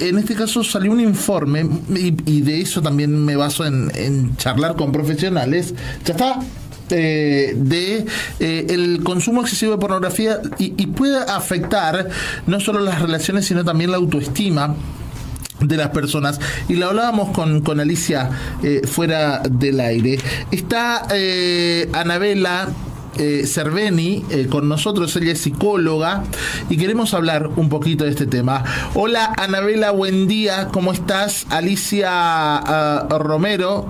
en este caso salió un informe, y de eso también me baso en charlar con profesionales, ya está, el consumo excesivo de pornografía y puede afectar no solo las relaciones, sino también la autoestima de las personas. Y lo hablábamos con Alicia fuera del aire. Está Anabela Cerveni con nosotros. Ella es psicóloga y queremos hablar un poquito de este tema. Hola Anabela, buen día, ¿cómo estás? Alicia Romero,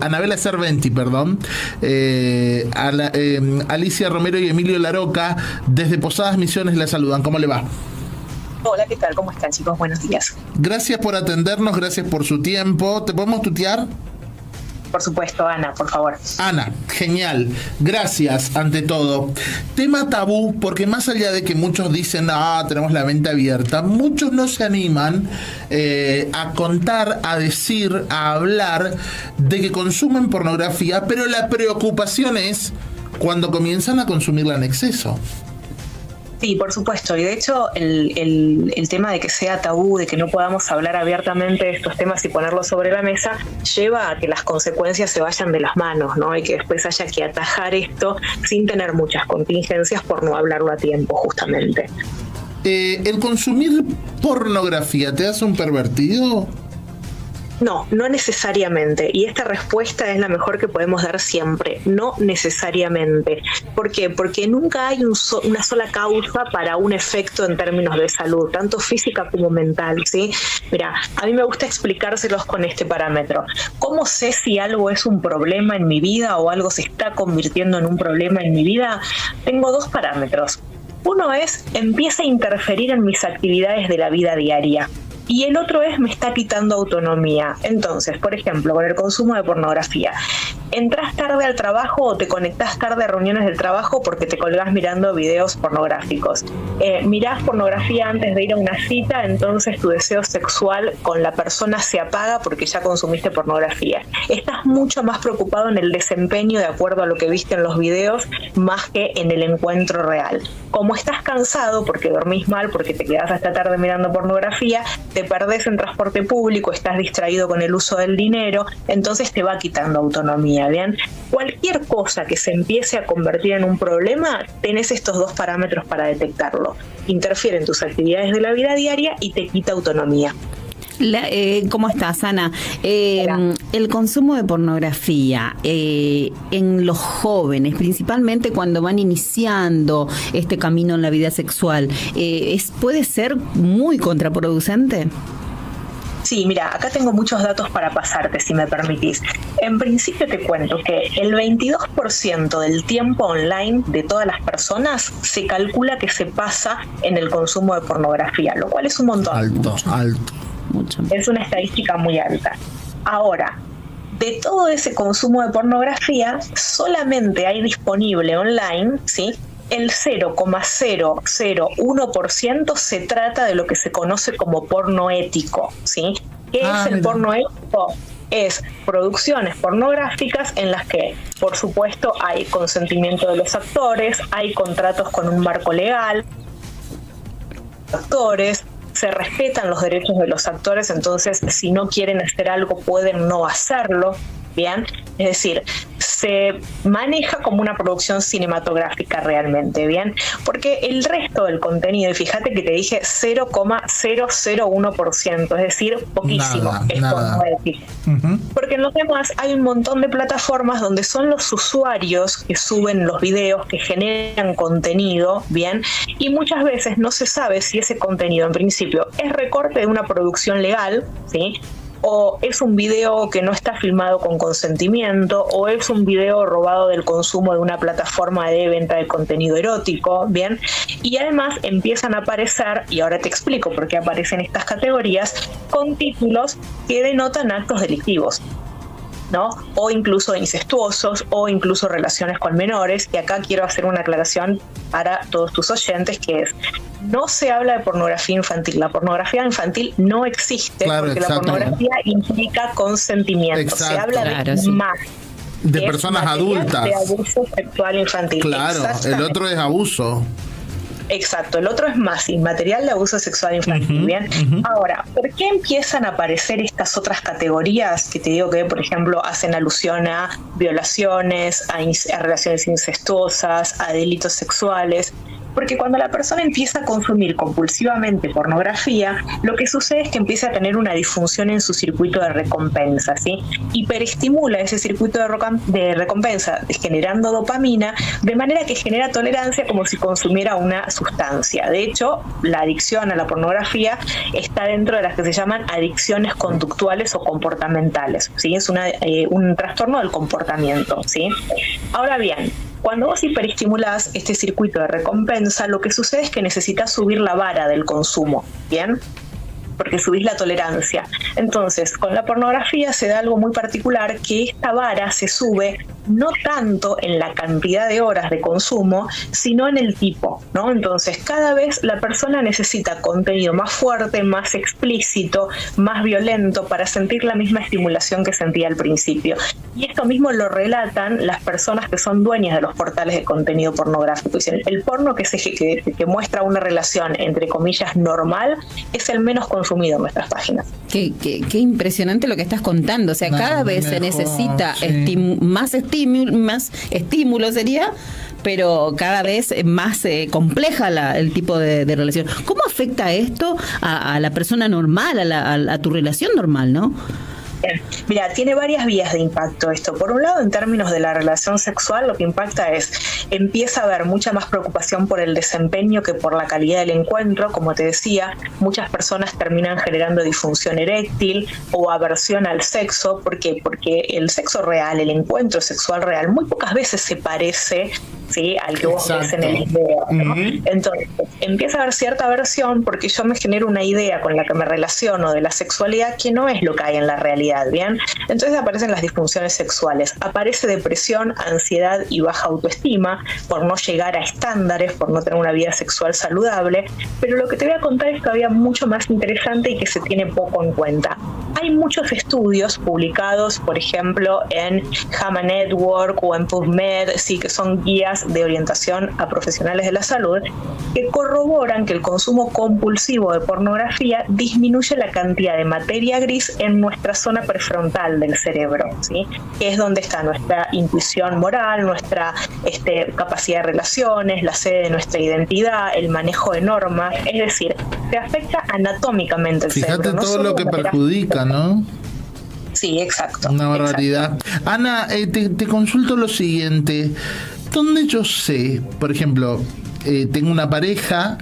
Anabela Cerventi, perdón, Alicia Romero y Emilio Laroca desde Posadas Misiones la saludan. ¿Cómo le va? Hola, ¿qué tal? ¿Cómo están, chicos? Buenos días. Gracias por atendernos, gracias por su tiempo. ¿Te podemos tutear? Por supuesto, Ana, por favor. Ana, genial. Gracias, ante todo. Tema tabú, porque más allá de que muchos dicen, tenemos la mente abierta, muchos no se animan a contar, a decir, a hablar de que consumen pornografía, pero la preocupación es cuando comienzan a consumirla en exceso. Sí, por supuesto. Y de hecho, el tema de que sea tabú, de que no podamos hablar abiertamente de estos temas y ponerlos sobre la mesa, lleva a que las consecuencias se vayan de las manos, ¿no? Y que después haya que atajar esto sin tener muchas contingencias por no hablarlo a tiempo, justamente. ¿El consumir pornografía te hace un pervertido? No, no necesariamente. Y esta respuesta es la mejor que podemos dar siempre. No necesariamente. ¿Por qué? Porque nunca hay una sola causa para un efecto en términos de salud, tanto física como mental, ¿sí? Mira, a mí me gusta explicárselos con este parámetro. ¿Cómo sé si algo es un problema en mi vida o algo se está convirtiendo en un problema en mi vida? Tengo dos parámetros. Uno es, empieza a interferir en mis actividades de la vida diaria. Y el otro es, me está quitando autonomía. Entonces, por ejemplo, con el consumo de pornografía, ¿entras tarde al trabajo o te conectás tarde a reuniones del trabajo porque te colgás mirando videos pornográficos? Mirás pornografía antes de ir a una cita, entonces tu deseo sexual con la persona se apaga porque ya consumiste pornografía. Estás mucho más preocupado en el desempeño de acuerdo a lo que viste en los videos, más que en el encuentro real. Como estás cansado porque dormís mal, porque te quedás hasta tarde mirando pornografía, te perdés en transporte público, estás distraído con el uso del dinero, entonces te va quitando autonomía, ¿bien? Cualquier cosa que se empiece a convertir en un problema, tenés estos dos parámetros para detectarlo. Interfiere en tus actividades de la vida diaria y te quita autonomía. ¿Cómo estás, Ana? El consumo de pornografía en los jóvenes, principalmente cuando van iniciando este camino en la vida sexual, ¿puede ser muy contraproducente? Sí, mira, acá tengo muchos datos para pasarte, si me permitís. En principio te cuento que el 22% del tiempo online de todas las personas se calcula que se pasa en el consumo de pornografía, lo cual es un montón. Alto. Mucho. Es una estadística muy alta. Ahora, de todo ese consumo de pornografía, solamente hay disponible online, ¿sí?, el 0,001% se trata de lo que se conoce como porno ético, ¿sí? ¿Qué es el porno ético? Es producciones pornográficas en las que, por supuesto, hay consentimiento de los actores, hay contratos con un marco legal, actores, se respetan los derechos de los actores, entonces si no quieren hacer algo pueden no hacerlo, ¿bien? Es decir, se maneja como una producción cinematográfica realmente, ¿bien? Porque el resto del contenido, y fíjate que te dije 0,001%, es decir, poquísimo, es pornográfico. Porque en los demás hay un montón de plataformas donde son los usuarios que suben los videos, que generan contenido, ¿bien? Y muchas veces no se sabe si ese contenido en principio es recorte de una producción legal, ¿sí?, o es un video que no está filmado con consentimiento, o es un video robado del consumo de una plataforma de venta de contenido erótico, ¿bien? Y además empiezan a aparecer, y ahora te explico por qué aparecen estas categorías, con títulos que denotan actos delictivos, ¿no? O incluso incestuosos, o incluso relaciones con menores. Y acá quiero hacer una aclaración para todos tus oyentes, que es: no se habla de pornografía infantil. La pornografía infantil no existe, porque la pornografía implica consentimiento. Exacto. Se habla de más. De personas adultas. De abuso sexual infantil. Claro, el otro es abuso. Exacto, el otro es más inmaterial de abuso sexual infantil, ¿bien? Ahora, ¿por qué empiezan a aparecer estas otras categorías que te digo que, por ejemplo, hacen alusión a violaciones, a relaciones incestuosas, a delitos sexuales? Porque cuando la persona empieza a consumir compulsivamente pornografía, lo que sucede es que empieza a tener una disfunción en su circuito de recompensa, ¿sí? Hiperestimula ese circuito de recompensa, generando dopamina, de manera que genera tolerancia como si consumiera una sustancia. De hecho, la adicción a la pornografía está dentro de las que se llaman adicciones conductuales o comportamentales, ¿sí? Es un trastorno del comportamiento, ¿sí? Ahora bien, cuando vos hiperestimulás este circuito de recompensa, lo que sucede es que necesitas subir la vara del consumo, ¿bien? Porque subís la tolerancia. Entonces, con la pornografía se da algo muy particular, que esta vara se sube no tanto en la cantidad de horas de consumo, sino en el tipo, ¿no? Entonces, cada vez la persona necesita contenido más fuerte, más explícito, más violento para sentir la misma estimulación que sentía al principio. Y esto mismo lo relatan las personas que son dueñas de los portales de contenido pornográfico. Dicen, el porno que muestra una relación, entre comillas, normal, es el menos consumido en nuestras páginas. Qué impresionante lo que estás contando. O sea, cada vez se necesita más estímulo sería, pero cada vez más compleja el tipo de relación. ¿Cómo afecta esto a la persona normal, a tu relación normal, no? Mira, tiene varias vías de impacto esto. Por un lado, en términos de la relación sexual, lo que impacta empieza a haber mucha más preocupación por el desempeño que por la calidad del encuentro. Como te decía, muchas personas terminan generando disfunción eréctil o aversión al sexo. ¿Por qué? Porque el sexo real, el encuentro sexual real, muy pocas veces se parece, ¿sí?, al que vos ves en el video, ¿no? Entonces, empieza a haber cierta aversión porque yo me genero una idea con la que me relaciono de la sexualidad que no es lo que hay en la realidad, ¿bien? Entonces aparecen las disfunciones sexuales, aparece depresión, ansiedad y baja autoestima por no llegar a estándares, por no tener una vida sexual saludable. Pero lo que te voy a contar es todavía mucho más interesante y que se tiene poco en cuenta. Hay muchos estudios publicados, por ejemplo, en JAMA Network o en PubMed, sí, que son guías de orientación a profesionales de la salud, que corroboran que el consumo compulsivo de pornografía disminuye la cantidad de materia gris en nuestra zona prefrontal del cerebro, ¿sí?, que es donde está nuestra intuición moral, nuestra capacidad de relaciones, la sede de nuestra identidad, el manejo de normas. Es decir, se afecta anatómicamente el cerebro. Fíjate todo lo que perjudica, ¿no? Sí, exacto. Una barbaridad. Exacto. Ana, te consulto lo siguiente. ¿Dónde yo sé, por ejemplo, tengo una pareja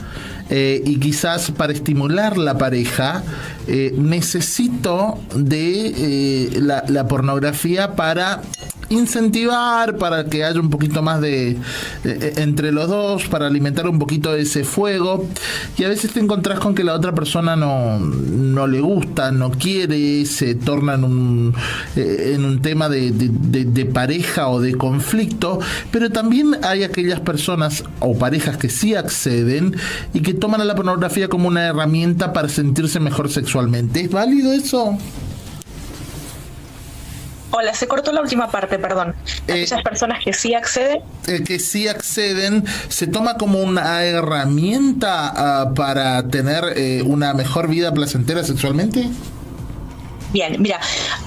y quizás para estimular la pareja necesito de la pornografía para incentivar, para que haya un poquito más de entre los dos, para alimentar un poquito de ese fuego, y a veces te encontrás con que la otra persona no le gusta, no quiere, se torna en un tema de pareja o de conflicto, pero también hay aquellas personas o parejas que sí acceden y que toman a la pornografía como una herramienta para sentirse mejor sexualmente. ¿Es válido eso? Hola, se cortó la última parte, perdón. Aquellas personas que sí acceden, ¿se toma como una herramienta para tener una mejor vida placentera sexualmente? Bien, mira,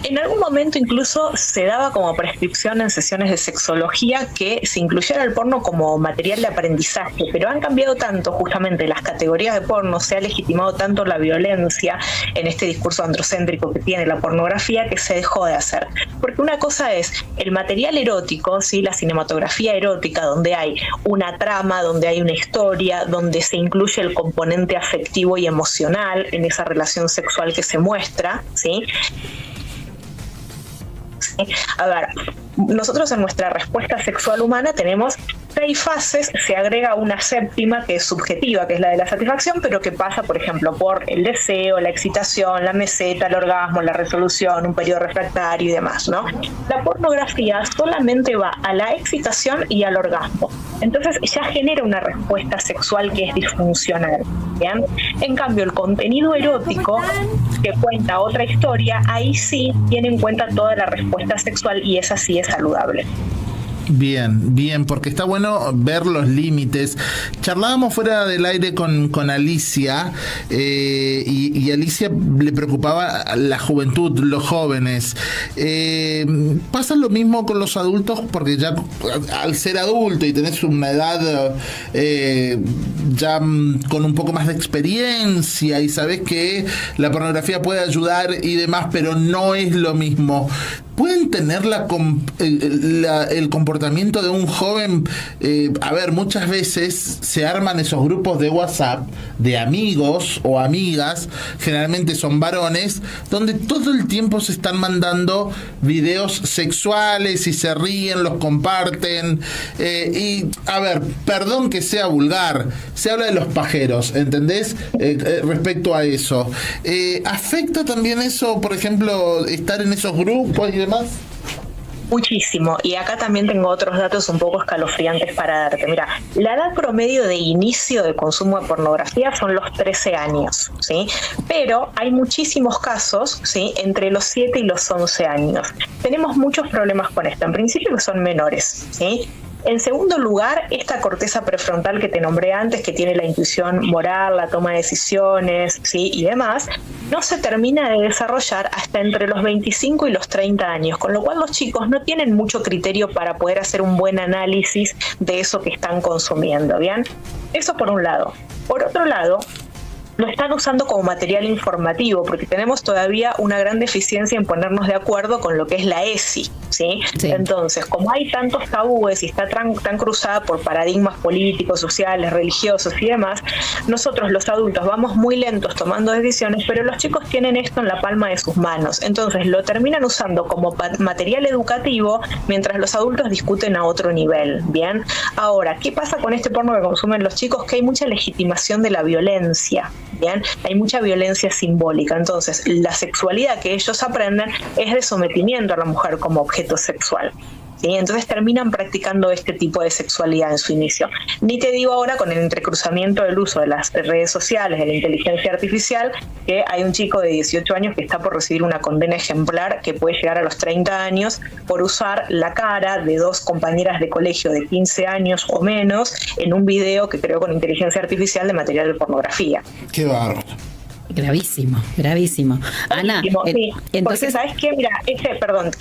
en algún momento incluso se daba como prescripción en sesiones de sexología que se incluyera el porno como material de aprendizaje, pero han cambiado tanto justamente las categorías de porno, se ha legitimado tanto la violencia en este discurso androcéntrico que tiene la pornografía, que se dejó de hacer. Porque una cosa es el material erótico, ¿sí?, la cinematografía erótica, donde hay una trama, donde hay una historia, donde se incluye el componente afectivo y emocional en esa relación sexual que se muestra, ¿sí? A ver, nosotros en nuestra respuesta sexual humana tenemos 6 fases, se agrega una séptima que es subjetiva, que es la de la satisfacción, pero que pasa, por ejemplo, por el deseo, la excitación, la meseta, el orgasmo, la resolución, un periodo refractario y demás, ¿no? La pornografía solamente va a la excitación y al orgasmo. Entonces ya genera una respuesta sexual que es disfuncional, ¿bien? En cambio, el contenido erótico que cuenta otra historia, ahí sí tiene en cuenta toda la respuesta sexual y esa sí es saludable. Bien, porque está bueno ver los límites. Charlábamos fuera del aire con Alicia, y Alicia le preocupaba la juventud, los jóvenes. ¿Pasa lo mismo con los adultos? Porque ya al ser adulto y tenés una edad ya con un poco más de experiencia y sabés que la pornografía puede ayudar y demás, pero no es lo mismo. ¿Pueden tener el comportamiento de un joven? A ver, muchas veces se arman esos grupos de WhatsApp de amigos o amigas, generalmente son varones, donde todo el tiempo se están mandando videos sexuales y se ríen, los comparten. Y, a ver, perdón que sea vulgar, se habla de los pajeros, ¿entendés? Respecto a eso. ¿Afecta también eso, por ejemplo, estar en esos grupos y demás? Muchísimo, y acá también tengo otros datos un poco escalofriantes para darte. Mira, la edad promedio de inicio de consumo de pornografía son los 13 años, ¿sí? Pero hay muchísimos casos, ¿sí?, entre los 7 y los 11 años. Tenemos muchos problemas con esto. En principio que son menores, ¿sí? En segundo lugar, esta corteza prefrontal que te nombré antes, que tiene la intuición moral, la toma de decisiones, ¿sí?, y demás, no se termina de desarrollar hasta entre los 25 y los 30 años, con lo cual los chicos no tienen mucho criterio para poder hacer un buen análisis de eso que están consumiendo, ¿bien? Eso por un lado. Por otro lado, lo están usando como material informativo, porque tenemos todavía una gran deficiencia en ponernos de acuerdo con lo que es la ESI, ¿sí? Sí. Entonces, como hay tantos tabúes y está tan cruzada por paradigmas políticos, sociales, religiosos y demás, nosotros los adultos vamos muy lentos tomando decisiones, pero los chicos tienen esto en la palma de sus manos. Entonces, lo terminan usando como material educativo mientras los adultos discuten a otro nivel, ¿bien? Ahora, ¿qué pasa con este porno que consumen los chicos? Que hay mucha legitimación de la violencia. Bien, hay mucha violencia simbólica. Entonces, la sexualidad que ellos aprenden es de sometimiento a la mujer como objeto sexual, ¿sí? Entonces terminan practicando este tipo de sexualidad en su inicio. Ni te digo ahora con el entrecruzamiento del uso de las redes sociales, de la inteligencia artificial, que hay un chico de 18 años que está por recibir una condena ejemplar que puede llegar a los 30 años por usar la cara de dos compañeras de colegio de 15 años o menos en un video que creó con inteligencia artificial de material de pornografía. Qué bárbaro. Gravísimo. Ana, sí, entonces, porque ¿sabes qué? Mira,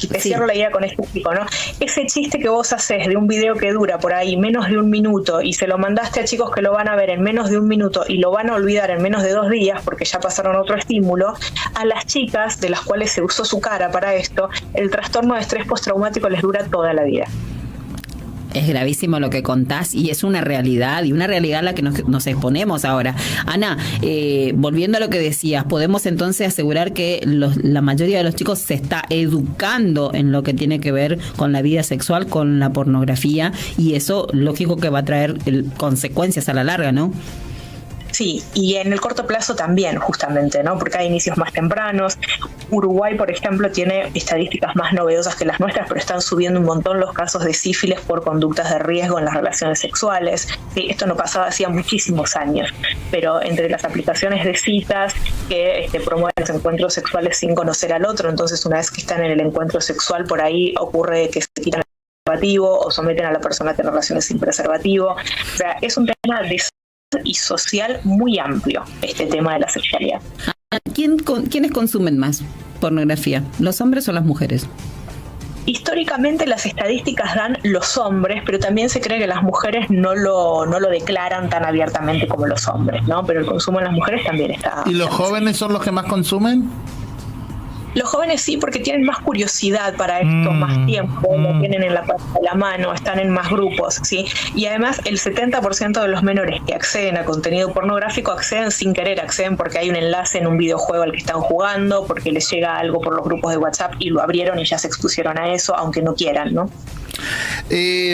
te cierro la idea con este chico, ¿no? Ese chiste que vos haces de un video que dura por ahí menos de un minuto y se lo mandaste a chicos que lo van a ver en menos de un minuto y lo van a olvidar en menos de 2 días porque ya pasaron otro estímulo, a las chicas de las cuales se usó su cara para esto, el trastorno de estrés postraumático les dura toda la vida. Es gravísimo lo que contás y es una realidad, y una realidad a la que nos exponemos ahora. Ana, volviendo a lo que decías, podemos entonces asegurar que la mayoría de los chicos se está educando en lo que tiene que ver con la vida sexual, con la pornografía, y eso lógico que va a traer consecuencias a la larga, ¿no? Sí, y en el corto plazo también, justamente, ¿no? Porque hay inicios más tempranos. Uruguay, por ejemplo, tiene estadísticas más novedosas que las nuestras, pero están subiendo un montón los casos de sífilis por conductas de riesgo en las relaciones sexuales. Sí, esto no pasaba hacía muchísimos años, pero entre las aplicaciones de citas que promueven los encuentros sexuales sin conocer al otro, entonces una vez que están en el encuentro sexual, por ahí ocurre que se quitan el preservativo o someten a la persona a tener relaciones sin preservativo. O sea, es un tema de y social muy amplio, este tema de la sexualidad. ¿Quiénes consumen más pornografía? ¿Los hombres o las mujeres? Históricamente las estadísticas dan los hombres, pero también se cree que las mujeres no lo declaran tan abiertamente como los hombres, ¿no? Pero el consumo en las mujeres también está. ¿Y los jóvenes son los que más consumen? Los jóvenes sí, porque tienen más curiosidad para esto, más tiempo, lo tienen en la palma de la mano, están en más grupos, ¿sí? Y además el 70% de los menores que acceden a contenido pornográfico acceden sin querer, acceden porque hay un enlace en un videojuego al que están jugando, porque les llega algo por los grupos de WhatsApp y lo abrieron y ya se expusieron a eso, aunque no quieran, ¿no?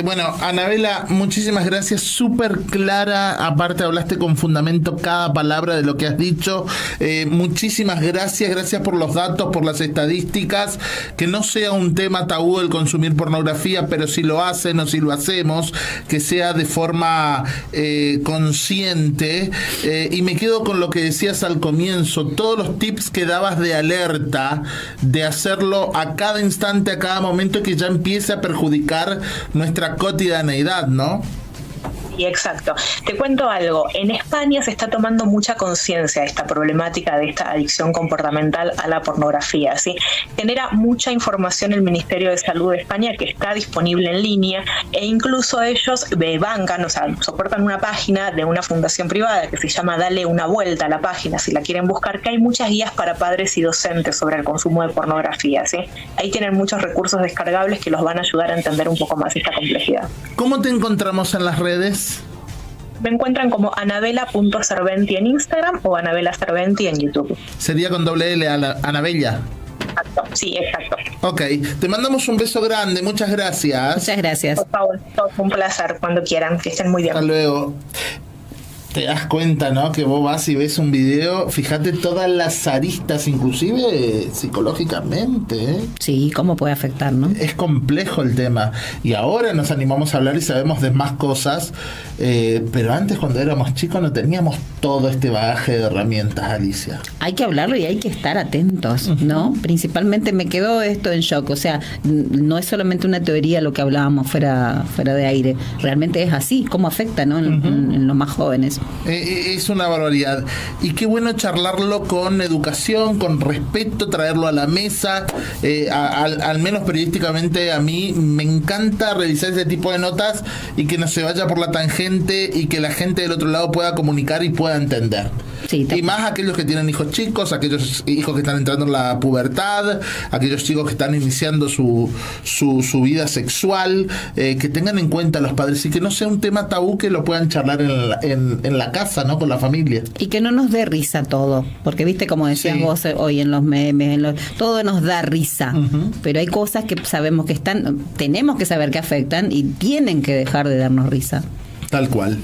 Bueno, Anabela, muchísimas gracias, súper clara, aparte hablaste con fundamento cada palabra de lo que has dicho, muchísimas gracias por los datos, por la las estadísticas, que no sea un tema tabú el consumir pornografía, pero si lo hacen o si lo hacemos, que sea de forma consciente. Y me quedo con lo que decías al comienzo, todos los tips que dabas de alerta, de hacerlo a cada instante, a cada momento, que ya empiece a perjudicar nuestra cotidianeidad, ¿no? Sí, exacto. Te cuento algo. En España se está tomando mucha conciencia de esta problemática, de esta adicción comportamental a la pornografía, ¿sí? Genera mucha información el Ministerio de Salud de España, que está disponible en línea, e incluso ellos bancan, o sea, soportan una página de una fundación privada que se llama Dale una vuelta a la página, si la quieren buscar, que hay muchas guías para padres y docentes sobre el consumo de pornografía, ¿sí? Ahí tienen muchos recursos descargables que los van a ayudar a entender un poco más esta complejidad. ¿Cómo te encontramos en las redes? Me encuentran como anabela.cerventi en Instagram o Anabela Cerventi en YouTube. Sería con doble L, Anabella. Exacto, sí, exacto. Ok, te mandamos un beso grande, muchas gracias. Muchas gracias. Por favor, un placer, cuando quieran, que estén muy bien. Hasta luego. Te das cuenta, ¿no? Que vos vas y ves un video, fíjate todas las aristas, inclusive psicológicamente, ¿eh? Sí, cómo puede afectar, ¿no? Es complejo el tema. Y ahora nos animamos a hablar y sabemos de más cosas, pero antes, cuando éramos chicos, no teníamos todo este bagaje de herramientas, Alicia. Hay que hablarlo y hay que estar atentos, ¿no? Principalmente me quedó esto en shock, o sea, no es solamente una teoría lo que hablábamos fuera de aire, realmente es así, cómo afecta, ¿no? En los más jóvenes. Es una barbaridad. Y qué bueno charlarlo con educación, con respeto, traerlo a la mesa. Al menos periodísticamente a mí me encanta revisar ese tipo de notas y que no se vaya por la tangente y que la gente del otro lado pueda comunicar y pueda entender. Sí, y más aquellos que tienen hijos chicos, aquellos hijos que están entrando en la pubertad, aquellos chicos que están iniciando su vida sexual, que tengan en cuenta a los padres y que no sea un tema tabú, que lo puedan charlar en la casa, ¿no? Con la familia. Y que no nos dé risa todo, porque viste como decías Sí. vos hoy en los memes, todo nos da risa, pero hay cosas que sabemos que tenemos que saber que afectan y tienen que dejar de darnos risa. Tal cual.